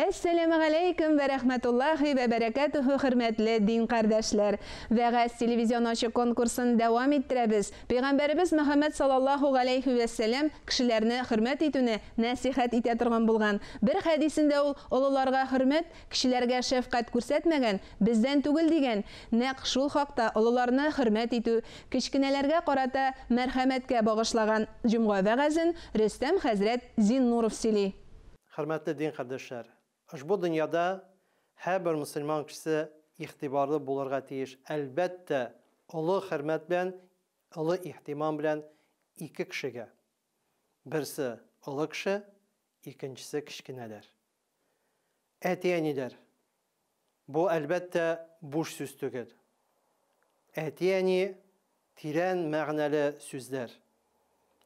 Esselamu aleykum ve rahmetullahi ve berekatuhu hürmetli din kardeşler. Vəğəz televizyon açı konkursunu devam ettirəbiz. Peygamberimiz Muhammed sallallahu aleyhi ve sellem kişilerini hürmet etüne nasihat etetirgan bulgan. Bir hadisinde ol, olularga hürmet, kişilerge şefkat көрсәтмәгән, bizden tugul degen. Naq şul haqta olularını hürmet etü, kichkinelerge qarata merhametke bağışlagan Cumğa vəğəzin Rüstem Hazret Zinnurov Sili. Hürmetli din kardeşler, bu dünyada her bir Müslüman kişisi ihtibarlı bulurga tiyiş. Elbette ulu hürmet bilen, ulu ihtimam bilen iki kişiye. Birisi ulu kişi, ikincisi kişkineler. Etiyeniler. Bu elbette boş söz tügül. Etiyeni tiren mağnalı sözler.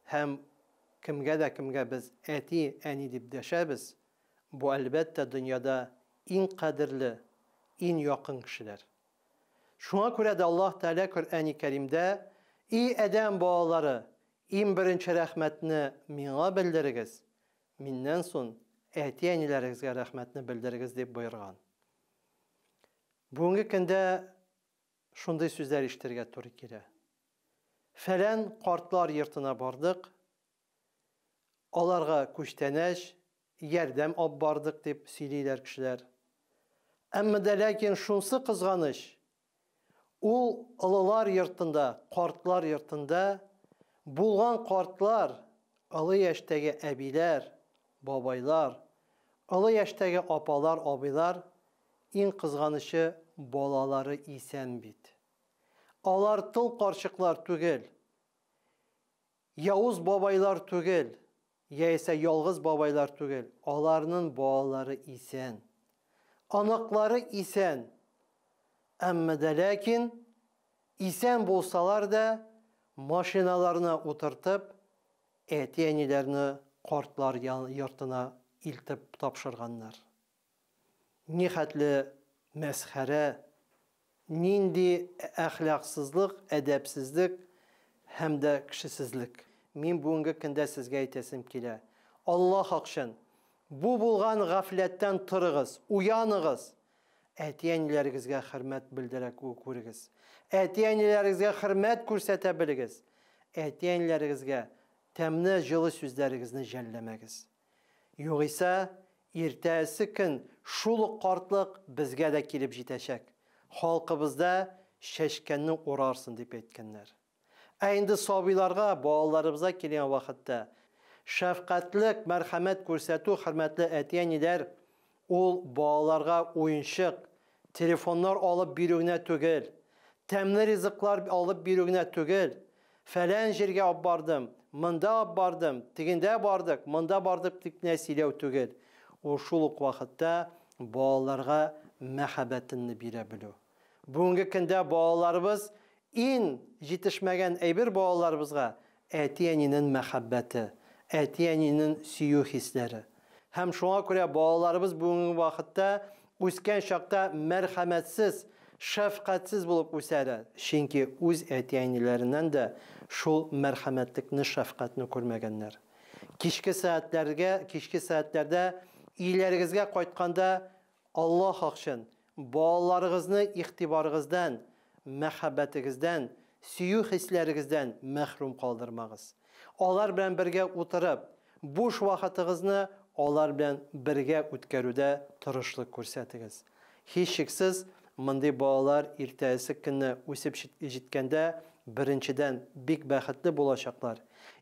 Hem kimge de kimge biz eti eni dip deşebiz. Bu elbette dünyada en kadirli, en yakın kişiler. Şuna göre de Allah Teala Kur'an-ı Kerim'de iyi eden bağları, en birinci rahmetini mina bildiririz. Mindən son etiyenilerizge rahmetini bildiririz deyip buyurgan. Bugünkü günde şunday sözler iştirge Türkiye'de. Falan kartlar yırtına bardık, onlarga kuşteneş, yerdem abbardık deyip söyleyler kişiler. Ama de lakin şunsı kızganış, o ılılar yırtında, kartlar yırtında, bulgan kartlar, ılı yaştaki ebiler, babaylar, ılı yaştaki apalar, abiler, en kızganışı balaları isen bit. Onlar tıl karşıklar tügül, Yavuz babaylar tügül, ya ise yalğız babaylar tügül, onlarının balaları isen, anakları isen, ama de lakin isen bulsalar da maşinalarına oturtup etiyenilerini kartlar yırtına iltip tapşırganlar. Nihatli mesxere, nindi ahlaksızlık, edepsizlik hem de kişisizlik. Min bugünkü günde sizge aytesim kile. Allah akşın bu bulgan gafletten tırığız, uyanığız. Etiyenilerizge hürmet bildirek okuruz. Etiyenilerizge hürmet көрсәтәbiligiz. Etiyenilerizge temne jılı sözlerinizini jellemegiz. Yoksa ertesi gün şulu kartlık bizge de kelip jiteşek. Halkımızda şeşkenini orarsın deyip etkenler. Endi sabilarga, bağlarımıza kelen vakitte şefkatlik, merhamet көрсәту hürmetli etiyeniler ol bağlarga oyunşık, telefonlar alıp birüğüne tügül, temli riziklar alıp birüğüne tügül, falan jirge abbardım, mında abbardım, tiginde bardık, mında bardık tikne silev tügül. O şuluk vakitte bağlarga mehabetini bilebiliyor. Bugünkü günde bağlarımız en yetişmegen eybir bağlarımızga etiyeninin mehabbeti, etiyeninin süyü hisleri. Hem şuna göre bağlarımız bugünkü vakitte üsken şakta merhametsiz, şefkatsiz bulup üsere. Çünkü öz etiyenilerinden de şu merhametlikini, şefkatini görmegenler. Kişki saatlerde iyilerizge koytkanda Allah akşın bağlarınızı ihtibarınızdan, mehabbetinizden, süyü hislerinizden mehrum kaldırmağız. Onlar bilen birge oturup, boş vakitinizni onlar bilen birge ötkerüde tırışlık көрсәтегез. Hiç şüphesiz, mınday bağlar ertesi günü üsüp jitkende birinciden bik bəxtli bulacaklar.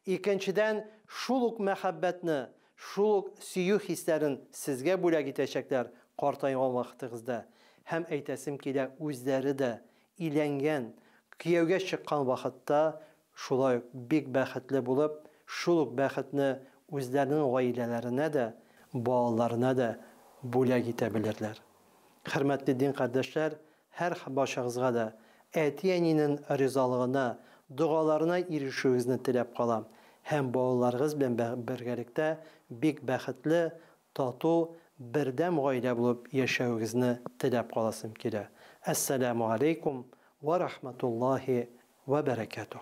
İkinciden şuluk mehabbetini, şuluk süyü hislerin sizge bule gidecekler qartaygan vakitinizde. Hem eytesim ki özleri de ilengen, kiyevge çıkan vakitte şulay bik bəxtli bulup, şuluk bəxtini özlerinin ailelerine de, bağlarına da bule gidebilirler. Hürmetli din kardeşler, her başağızga da etiyeninin rızalığına, dualarına erişiğinizni tilep kalam. Hem bağlarınız ben birgelikte bik bəxtli, tatu, birdem aile bulup yaşayığınızı tilep kalasım kile. Esselamu aleykum ve rahmetullahi ve berekatuhu.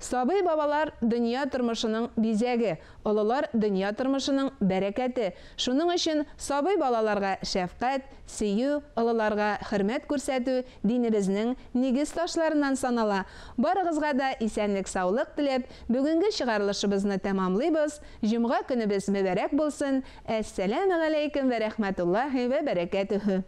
Сабый бабалар дөнья тормышының бизәге, олылар дөнья тормышының бәрәкәте. Шуның өчен сабый балаларга шәфкать, сөю, олыларга хөрмәт күрсәтү динебезнең нигез ташларыннан санала. Барыгызга да исәнлек, саулык теләп, бүгенге чыгарылышыбызны тәмамлыйбыз. Җомга көнебез мөбарәк булсын. Әссәламу алейкум ва рахматуллаһи ва баракатуһу.